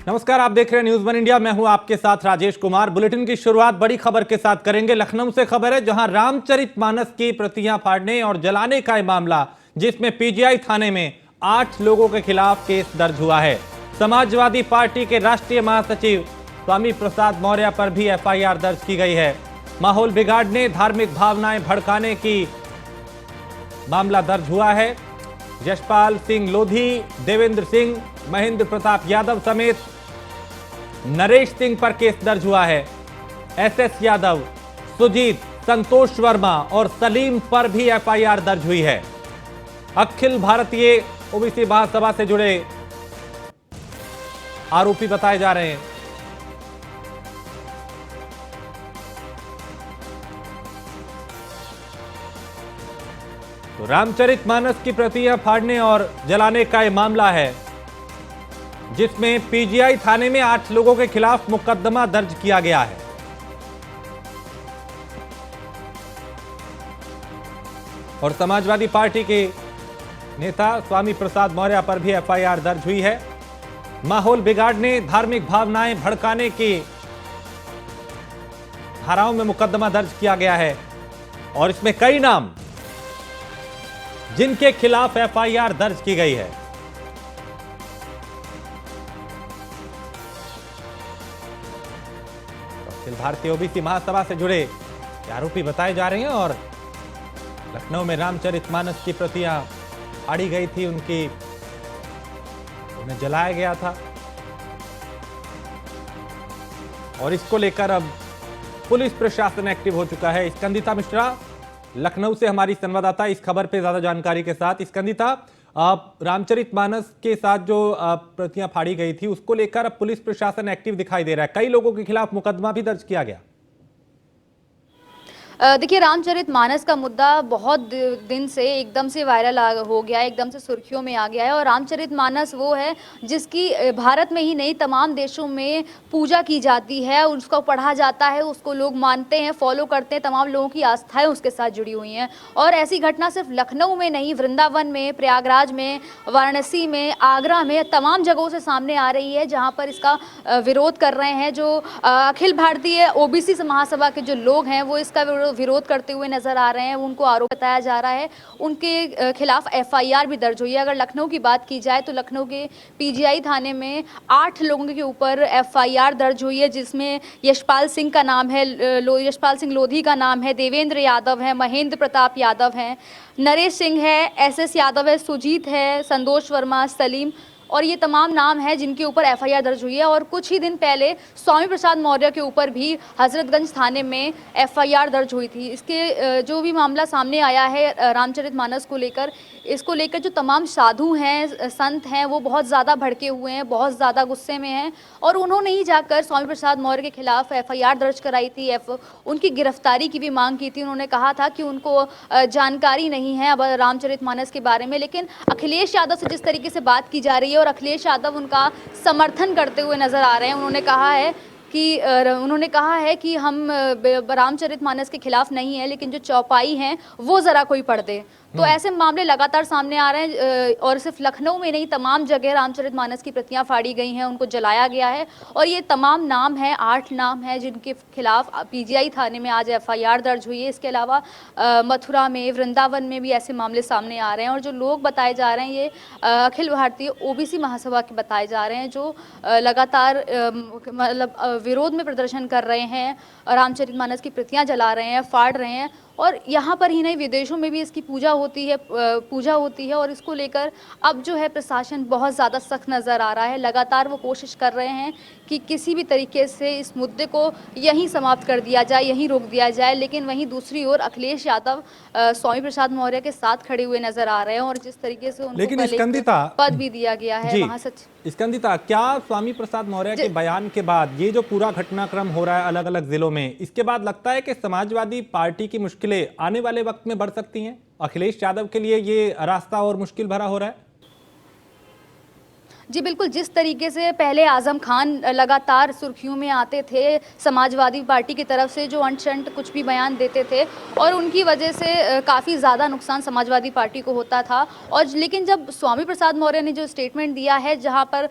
नमस्कार, आप देख रहे हैं न्यूज वन इंडिया। मैं हूं आपके साथ राजेश कुमार। बुलेटिन की शुरुआत बड़ी खबर के साथ करेंगे। लखनऊ से खबर है, जहां रामचरितमानस की प्रतियां फाड़ने और जलाने का मामला, जिसमें पीजीआई थाने में 8 लोगों के खिलाफ केस दर्ज हुआ है। समाजवादी पार्टी के राष्ट्रीय महासचिव स्वामी प्रसाद मौर्य पर भी एफआईआर दर्ज की गई है। माहौल बिगाड़ने, धार्मिक भावनाएं भड़काने की मामला दर्ज हुआ है। यशपाल सिंह लोधी, देवेंद्र सिंह, महेंद्र प्रताप यादव समेत नरेश सिंह पर केस दर्ज हुआ है। एसएस यादव, सुजीत, संतोष वर्मा और सलीम पर भी एफआईआर दर्ज हुई है। अखिल भारतीय ओबीसी महासभा से जुड़े आरोपी बताए जा रहे हैं। तो रामचरितमानस की प्रतियां फाड़ने और जलाने का यह मामला है, जिसमें पीजीआई थाने में 8 लोगों के खिलाफ मुकदमा दर्ज किया गया है। और समाजवादी पार्टी के नेता स्वामी प्रसाद मौर्य पर भी एफआईआर दर्ज हुई है। माहौल बिगाड़ने, धार्मिक भावनाएं भड़काने की धाराओं में मुकदमा दर्ज किया गया है। और इसमें कई नाम जिनके खिलाफ एफआईआर दर्ज की गई है। अखिल भारतीय ओबीसी महासभा से जुड़े आरोपी बताए जा रहे हैं। और लखनऊ में रामचरितमानस की प्रतियां फाड़ी गई थी, उन्हें जलाया गया था। और इसको लेकर अब पुलिस प्रशासन एक्टिव हो चुका है। स्कंदिता मिश्रा लखनऊ से हमारी संवाददाता इस खबर पे ज्यादा जानकारी के साथ। स्कंदिता, रामचरितमानस के साथ जो प्रतियां फाड़ी गई थी, उसको लेकर अब पुलिस प्रशासन एक्टिव दिखाई दे रहा है। कई लोगों के खिलाफ मुकदमा भी दर्ज किया गया। देखिए, रामचरितमानस का मुद्दा बहुत दिन से एकदम से वायरल हो गया है, एकदम से सुर्खियों में आ गया है। और रामचरितमानस वो है जिसकी भारत में ही नहीं, तमाम देशों में पूजा की जाती है, उसको पढ़ा जाता है, उसको लोग मानते हैं, फॉलो करते हैं, तमाम लोगों की आस्थाएं उसके साथ जुड़ी हुई हैं। और ऐसी घटना सिर्फ लखनऊ में नहीं, वृंदावन में, प्रयागराज में, वाराणसी में, आगरा में, तमाम जगहों से सामने आ रही है, जहाँ पर इसका विरोध कर रहे हैं। जो अखिल भारतीय ओबीसी महासभा के जो लोग हैं, वो इसका विरोध करते हुए नजर आ रहे हैं। उनको आरोप बताया जा रहा है, उनके खिलाफ एफआईआर भी दर्ज हुई है। अगर लखनऊ की बात की जाए तो लखनऊ के पीजीआई थाने में 8 लोगों के ऊपर एफआईआर दर्ज हुई है, जिसमें यशपाल सिंह का नाम है, यशपाल सिंह लोधी का नाम है, देवेंद्र यादव है, महेंद्र प्रताप यादव है, नरेश सिंह है, एसएस यादव है, सुजीत है, संतोष वर्मा, सलीम, और ये तमाम नाम हैं जिनके ऊपर एफआईआर दर्ज हुई है। और कुछ ही दिन पहले स्वामी प्रसाद मौर्य के ऊपर भी हजरतगंज थाने में एफआईआर दर्ज हुई थी। इसके जो भी मामला सामने आया है रामचरितमानस को लेकर, इसको लेकर जो तमाम साधु हैं, संत हैं, वो बहुत ज़्यादा भड़के हुए हैं, बहुत ज़्यादा गुस्से में हैं। और उन्होंने ही जाकर स्वामी प्रसाद मौर्य के खिलाफ एफआईआर दर्ज कराई थी, उनकी गिरफ्तारी की भी मांग की थी। उन्होंने कहा था कि उनको जानकारी नहीं है अब रामचरितमानस के बारे में। लेकिन अखिलेश यादव से जिस तरीके से बात की जा रही है, और अखिलेश यादव उनका समर्थन करते हुए नजर आ रहे हैं, उन्होंने कहा है कि हम रामचरितमानस के खिलाफ नहीं है, लेकिन जो चौपाई हैं वो जरा कोई पढ़ दे। तो ऐसे मामले लगातार सामने आ रहे हैं। और सिर्फ लखनऊ में नहीं, तमाम जगह रामचरितमानस की प्रतियां फाड़ी गई हैं, उनको जलाया गया है। और ये तमाम नाम हैं, 8 नाम हैं जिनके खिलाफ पीजीआई थाने में आज एफआईआर दर्ज हुई है। इसके अलावा मथुरा में, वृंदावन में भी ऐसे मामले सामने आ रहे हैं। और जो लोग बताए जा रहे हैं, ये अखिल भारतीय ओबीसी महासभा के बताए जा रहे हैं, जो लगातार मतलब विरोध में प्रदर्शन कर रहे हैं, रामचरितमानस की प्रतियां जला रहे हैं, फाड़ रहे हैं। और यहाँ पर ही नहीं, विदेशों में भी इसकी पूजा होती है। और इसको लेकर अब जो है प्रशासन बहुत ज़्यादा सख्त नज़र आ रहा है। लगातार वो कोशिश कर रहे हैं कि किसी भी तरीके से इस मुद्दे को यहीं समाप्त कर दिया जाए, यहीं रोक दिया जाए। लेकिन वहीं दूसरी ओर अखिलेश यादव स्वामी प्रसाद मौर्य के साथ खड़े हुए नजर आ रहे हैं। और जिस तरीके से उनको पद भी दिया गया है महासचिव। स्कंदिता, क्या स्वामी प्रसाद मौर्य के बयान के बाद ये जो पूरा घटनाक्रम हो रहा है अलग अलग जिलों में, इसके बाद लगता है कि समाजवादी पार्टी की मुश्किलें आने वाले वक्त में बढ़ सकती हैं? अखिलेश यादव के लिए ये रास्ता और मुश्किल भरा हो रहा है? जी बिल्कुल, जिस तरीके से पहले आज़म खान लगातार सुर्खियों में आते थे, समाजवादी पार्टी की तरफ से जो अंट-शंट कुछ भी बयान देते थे और उनकी वजह से काफ़ी ज़्यादा नुकसान समाजवादी पार्टी को होता था। और लेकिन जब स्वामी प्रसाद मौर्य ने जो स्टेटमेंट दिया है, जहाँ पर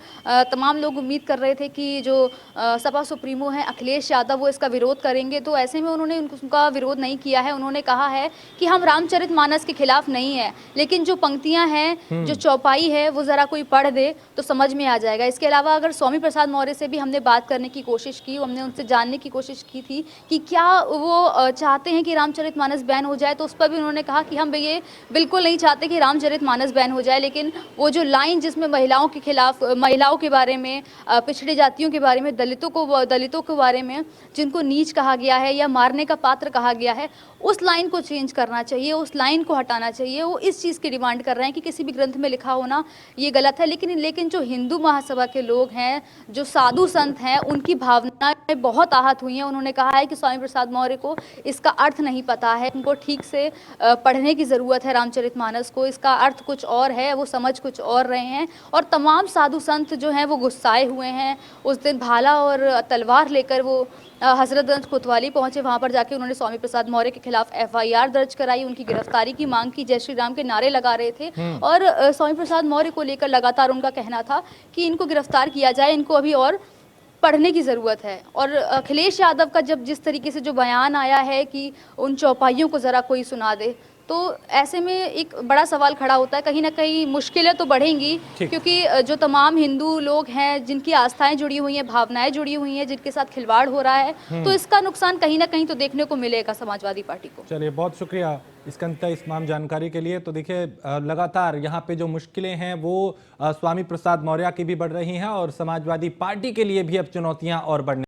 तमाम लोग उम्मीद कर रहे थे कि जो सपा सुप्रीमो हैं अखिलेश यादव, वो इसका विरोध करेंगे, तो ऐसे में उन्होंने उनका विरोध नहीं किया है। उन्होंने कहा है कि हम रामचरितमानस के खिलाफ नहीं है, लेकिन जो पंक्तियाँ हैं, जो चौपाई है, वो ज़रा कोई पढ़ दे तो समझ में आ जाएगा। इसके अलावा अगर स्वामी प्रसाद मौर्य से भी हमने बात करने की कोशिश की, हमने उनसे जानने की कोशिश की थी कि क्या वो चाहते हैं कि रामचरितमानस बैन हो जाए, तो उस पर भी उन्होंने कहा कि हम ये बिल्कुल नहीं चाहते कि रामचरितमानस बैन हो जाए, लेकिन वो जो लाइन जिसमें महिलाओं के खिलाफ, महिलाओं के बारे में, पिछड़ी जातियों के बारे में, दलितों के बारे में जिनको नीच कहा गया है या मारने का पात्र कहा गया है, उस लाइन को चेंज करना चाहिए, उस लाइन को हटाना चाहिए। वो इस चीज़ की डिमांड कर रहे हैं कि किसी भी ग्रंथ में लिखा होना ये गलत है। लेकिन जो हिंदू महासभा के लोग हैं, जो साधु संत हैं, उनकी भावनाएं बहुत आहत हुई हैं। उन्होंने कहा है कि स्वामी प्रसाद मौर्य को इसका अर्थ नहीं पता है, उनको ठीक से पढ़ने की ज़रूरत है रामचरितमानस को, इसका अर्थ कुछ और है, वो समझ कुछ और रहे हैं। और तमाम साधु संत जो हैं वो गुस्साए हुए हैं। उस दिन भाला और तलवार लेकर वो हजरतगंज कोतवाली पहुंचे, वहां पर जाके उन्होंने स्वामी प्रसाद मौर्य के खिलाफ एफआईआर दर्ज कराई, उनकी गिरफ्तारी की मांग की, जय श्री राम के नारे लगा रहे थे। और स्वामी प्रसाद मौर्य को लेकर लगातार उनका कहना था कि इनको गिरफ्तार किया जाए, इनको अभी और पढ़ने की ज़रूरत है। और अखिलेश यादव का जब जिस तरीके से जो बयान आया है कि उन चौपाइयों को ज़रा कोई सुना दे, तो ऐसे में एक बड़ा सवाल खड़ा होता है। कहीं ना कहीं मुश्किलें तो बढ़ेंगी, क्योंकि जो तमाम हिंदू लोग हैं, जिनकी आस्थाएं जुड़ी हुई हैं, भावनाएं जुड़ी हुई हैं, जिनके साथ खिलवाड़ हो रहा है, तो इसका नुकसान कहीं ना कहीं तो देखने को मिलेगा समाजवादी पार्टी को। चलिए, बहुत शुक्रिया इस तमाम जानकारी के लिए। तो देखिए, लगातार यहाँ पे जो मुश्किलें हैं वो स्वामी प्रसाद मौर्य की भी बढ़ रही हैं और समाजवादी पार्टी के लिए भी अब चुनौतियां और बढ़ने